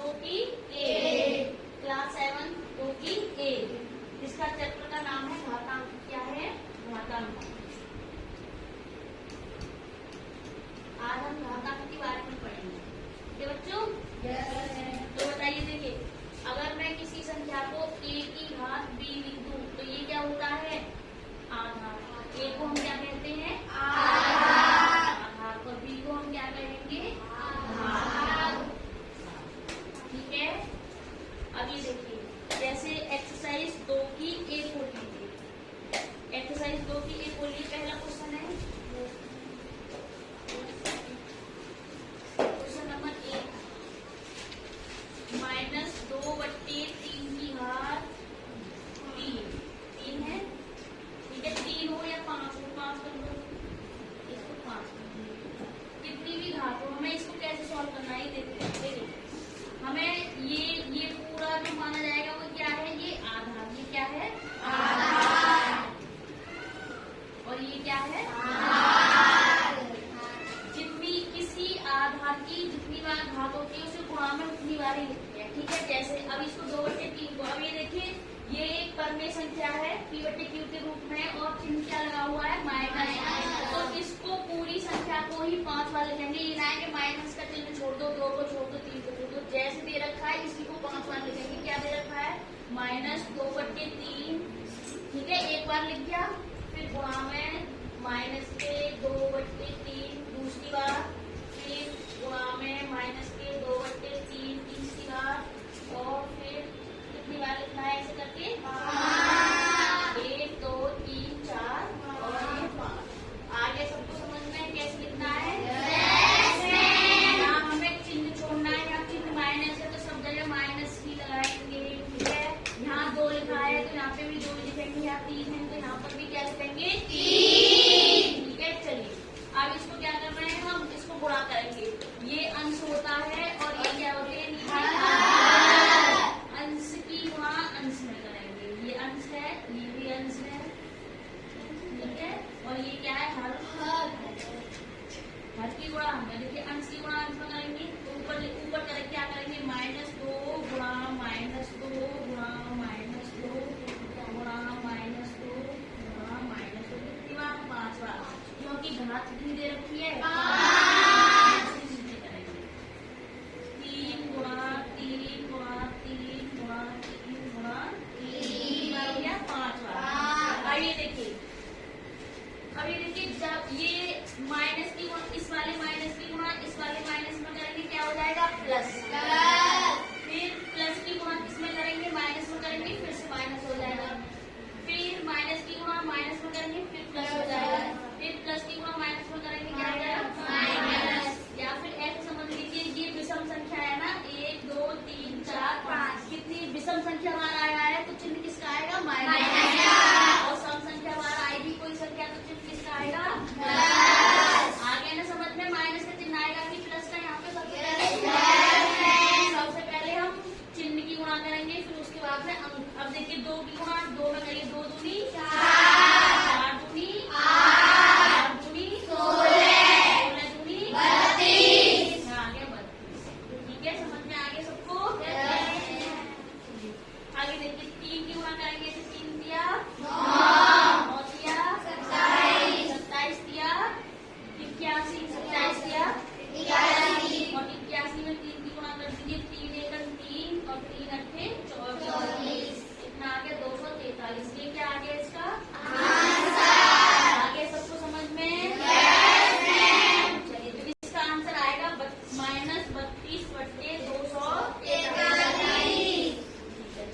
दो की ए, क्लास 7 दो की ए। इसका चैप्टर का नाम है घातांक। क्या है? घातांक। आज हम घातांक के बारे में पढ़ेंगे। ठीक है बच्चों? तो बताइए, देखिए, अगर मैं किसी संख्या को a की घात b लिख दूं तो ये क्या होता है? आधार। a को हम क्या कहते हैं? आधार। और b को हम क्या कहेंगे? आधार। ठीक है। अब ये देखिए, जैसे एक्सरसाइज 2 की ए को लीजिए। एक्सरसाइज 2 की ए को लिए पहला क्वेश्चन है, क्वेश्चन नंबर 1, -2/3 की घात 3 है। ठीक है, 3 हो या 5 हो, 5 कर लो, इसको 5 कर लो, कितनी भी घात हो, हमें इसको कैसे सॉल्व करना है देखते हैं। हमें ये पूरा जो माना जाएगा वो क्या है? ये आधार। ये क्या है? आधार। और ये क्या है? आधार। जितनी किसी आधार की जितनी बार घात होती है उसे गुणा में उतनी बार ही लिखते हैं। ठीक है, जैसे अब इसको 2/3 को, अब ये देखिए, ये एक परमेय संख्या है p/q के रूप में और चिन्ह क्या लगा हुआ है? माइनस। तो इसको पूरी संख्या को ही 5 बार लिखेंगे। ये ना है कि माइनस का चिन्ह छोड़ दो, 2 को छोड़ दो, 3 को छोड़ दो। जैसे दे रखा है इसी को 5 बार लिखेंगे। क्या दे रखा है? -2/3। ठीक है, एक बार लिख दिया, फिर गुणा में माइनस के 2/3 दूसरी बार, फिर गुणा में माइनस के 2/3 तीसरी बार, और फिर कितनी बार लिखना है ऐसे करके? 1 2 3 4 और ये 5। आगे सबको समझ में कैसे लिखना है? यहाँ हमें चिन्ह छोड़ना है। यहाँ चिन्ह माइनस है तो सब जगह माइनस ही लगाएंगे। ठीक है, यहाँ 2 लिखा है तो यहाँ पे भी 2 लिखेंगे। यहाँ 3 है तो यहाँ पर भी क्या लिखेंगे? 3। ठीक है, चलिए अब इसको क्या कर रहे हैं? हम इसको गुणा करेंगे। ये अंश होता है और ये क्या होते हैं? अंश की गुणा अंश में करेंगे। ये अंश है, ये भी अंश है। ठीक है, और ये क्या है? हर की गुणा हमें, देखिए, अंश की गुणा अंश में करेंगे तो ऊपर करेंगे, क्या करेंगे? -2 गुणा -2 गुणा -2 गुणा -2 गुणा -2। कितनी बार? 5 बार, क्योंकि घात कितनी दे रखी है? 5। 3 गुणा 3 गुणा 3 गुणा 3 गुणा 3 बार हो गया 5 बार। अब ये देखिए, जब ये माइनस की गुणा, इस वाले माइनस की गुणा इस वाले माइनस में करेंगे, क्या हो जाएगा? प्लस। फिर प्लस की गुणा किसमें करेंगे? माइनस में करेंगे, फिर से माइनस हो जाएगा। फिर माइनस की गुणा माइनस में करेंगे, फिर प्लस हो जाएगा। फिर प्लस की गुणा माइनस में करेंगे, क्या हो जाएगा? माइनस। या फिर ऐसे समझ लीजिए, ये विषम संख्या है ना, 1 2 3 4 5, कितनी विषम संख्या बार आया है तो चिन्ह किसका आएगा? माइनस। और सम संख्या बार आएगी कोई संख्या तो चिन्ह किसका आएगा? प्लस। आगे ना समझ में, माइनस का चिन्ह आएगा कि प्लस का? यहाँ पे सबसे पहले हम चिन्ह की गुणा करेंगे, फिर उसके बाद में अंक। अब देखिए, 2 की गुणा 2 में करिए, 2 दूनी 4, 4 दूनी 8, 8 दूनी 16, 16 दूनी 32, आगे 32। ठीक है, समझ में आगे सबको? आगे देखिए, 3 की गुणा करेंगे तो 3 दिया 9, 9 दिया 27, 27 दिया 81, 27 दिया 81, और 81 में 3 की गुणा कर दीजिए, 3 एकम 3 और 3 अट्ठे 24। इतना आ गया 243। ये क्या आ गया इसका? आगे सबको समझ में? चलिए, तो इसका आंसर आएगा -32/243।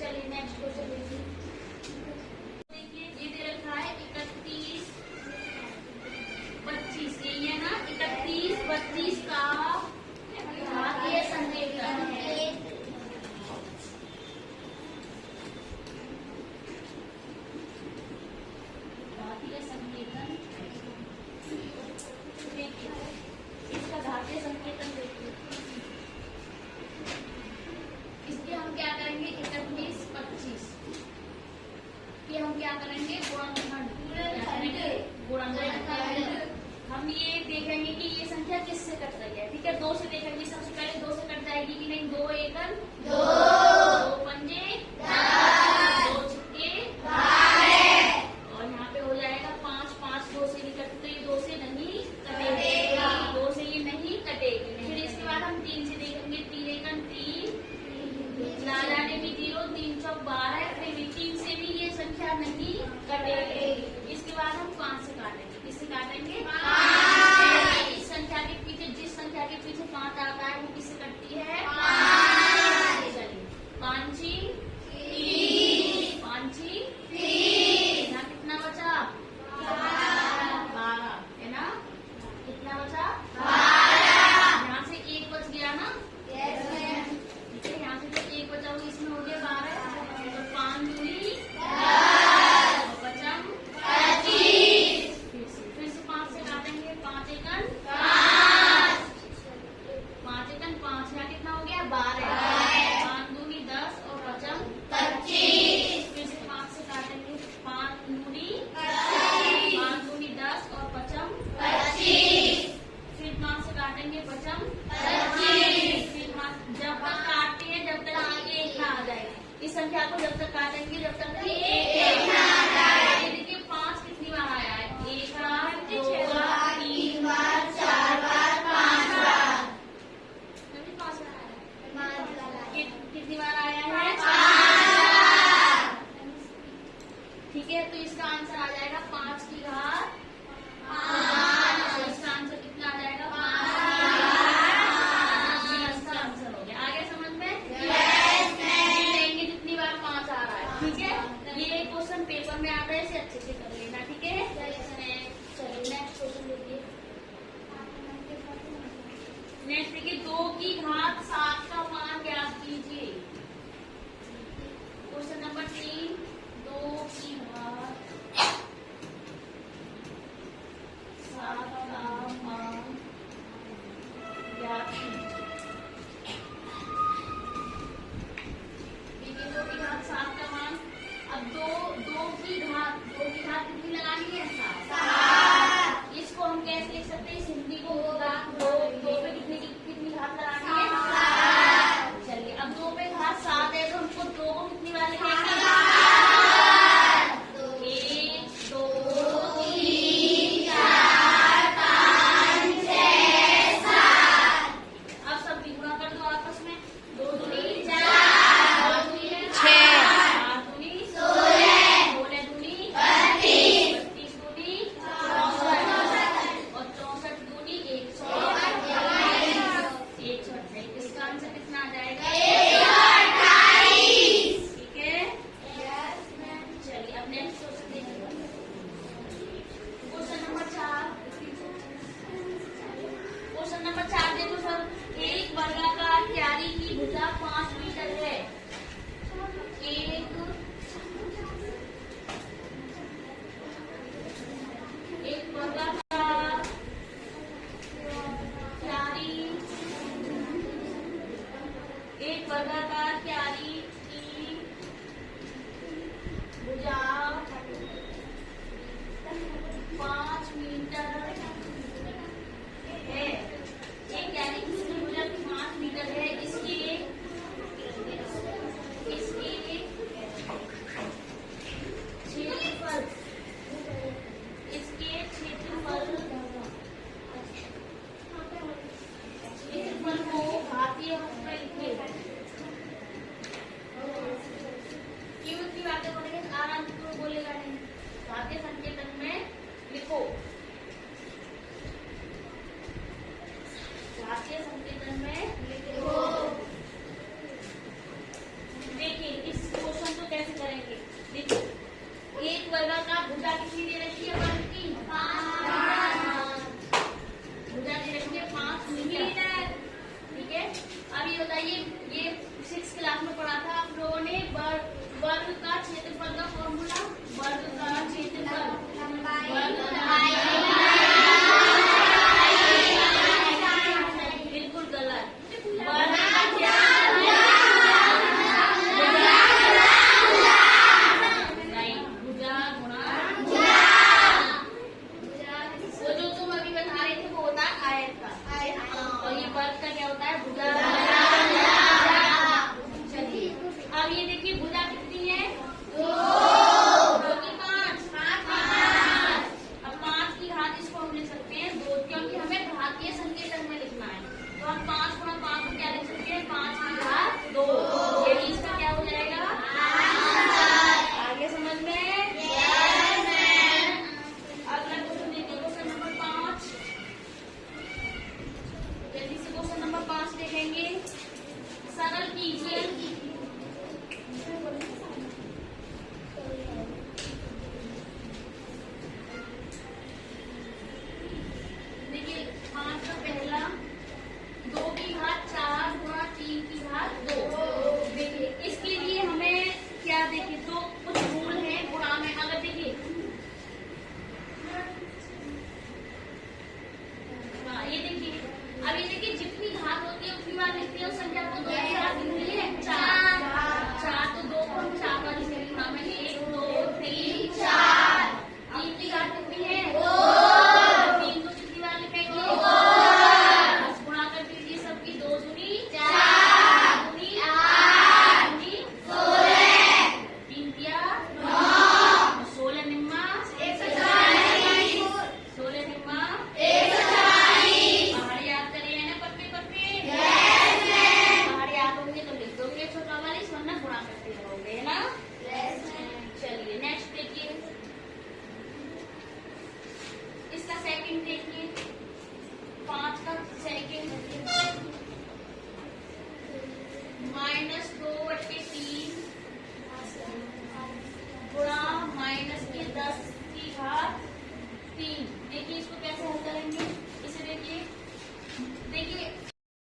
चलिए नेक्स्ट क्वेश्चन देखिए। देखिए, ये दे रखा है 31 25। यही है ना? 31 32 का घातीय संकेतन है। घातीय संकेतन देखिए, इसका घातीय संकेतन देखिए। इसके हम क्या करेंगे? 31 25 के हम क्या करेंगे? गुणनखंड। हम ये देखेंगे कि ये संख्या किससे कट रही है। ठीक है, 2 से देखेंगे। सबसे पहले 2 से कट जाएगी कि नहीं? 2 एकड़ चौकन 2 पंजे 2 छक्के और यहाँ पे हो जाएगा 5 5 2 से नहीं कटते, 2 से नहीं कटेगा, 2 से ये नहीं कटेगी। फिर इसके बाद हम 3 से देखेंगे। 3 एकन 3 ना जाने भी 0, 3 चौक 12, फिर भी 3 से भी ये संख्या नहीं कटेगी। इसके बाद हम 5 से काटेंगे। किससे काटेंगे? इस संख्या के पीछे, जिस संख्या के पीछे 5 आता है वो किससे कटती है? चलिए 5 यहाँ कितना बचा? 12 है ना? कितना बचा? 12। यहाँ से 1 बच गया ना? ठीक है, यहाँ से तो 1 बचा हुआ, इसमें हो गया 12। तो 5 दूनी 10 बचम 25। फिर से 5 से काटेंगे। 5 एकन 5 यहाँ कितना हो गया? 12। 5 दूनी 10 और बचम 25। फिर से 5 से काटेंगे। 5 दूनी 10 और बचम 25। फिर 5 से काटेंगे, बचम 25। फिर जब तक काटते हैं जब तक ये 1 ना आ जाए, इस संख्या को जब तक काटेंगे जब तक ये 1 ना आ जाए। ये देखिए 5 कितनी बार आया है? 1 बार, 2 बार, 3 बार, 4 बार, 5 बार। कितनी बार आया है? 5 बार। ठीक है, तो इसका आंसर आ जाएगा 5 की घात 5। इसका आंसर कितना आ जाएगा? 5 की घात 5। इसका आंसर हो गया। आगे समझ में? लेंगे जितनी बार 5 आ रहा है। ठीक है, ये क्वेश्चन पेपर में आता है, इसे अच्छे से कर लेना। ठीक है, चलिए नेक्स्ट क्वेश्चन देखिए। नेक्स्ट देखिए, 2 की घात 7 का मान ज्ञात कीजिए। क्वेश्चन नंबर 3, 2 की घात 7 का मान ज्ञात कीजिए। देखिए 2 की घात 7 का मान, अब 2 की घात कितनी लगानी है? 7। इसको हम कैसे लिख सकते हैं? इस हिंदी को 2 पे कितनी घात लगानी है? 7। चलिए, अब 2 पे घात 7 है तो हमको 2 को कितनी बार लिखेंगे? 1 2 3 4 5 6 7। अब सब गुणा कर दो आपस में। 2 दूनी 4, 2 दूनी 6, 4 दूनी 16, 16 दूनी 32, 32 दूनी 64 और 64 दूनी 128। इसका आंसर कितना आ जाएगा? 128। ठीक है, चलिए अब नेक्स्ट क्वेश्चन देखिए। Question number 4। क्वेश्चन नंबर 4 देखो सर, एक वर्गाकार क्यारी की भुजा 5 मीटर है। एक वर्गाकार क्यारी की भुजा 5 मीटर है। एक क्यारी की भुजा 5 मीटर है। इसके क्षेत्रफल को घातीय रूप में लिखे। क्यों इतनी बातें बोलेंगे? आराम से बोलेगा नहीं। घातीय संकेतन में लिखो। घातीय संकेतन में लिखो। देखिए इस क्वेश्चन को कैसे करेंगे। देखिए, एक वर्गाकार भुजा कितनी दे रखी है? वर्ग की 5 भुजा दे रखी है 5 मीटर। ठीक है, अब ये बताइए, ये 6 क्लास में पढ़ा था आप लोगों ने। वर्ग का क्षेत्रफल का फॉर्मूला, वर्ग का क्षेत्रफल बिल्कुल गलत। वर्ग भुजा गुणा वो जो तुम अभी बता रहे थे वो होता है आयत का, और ये वर्ग का क्या होता है? भुजा। सरल कीजिए।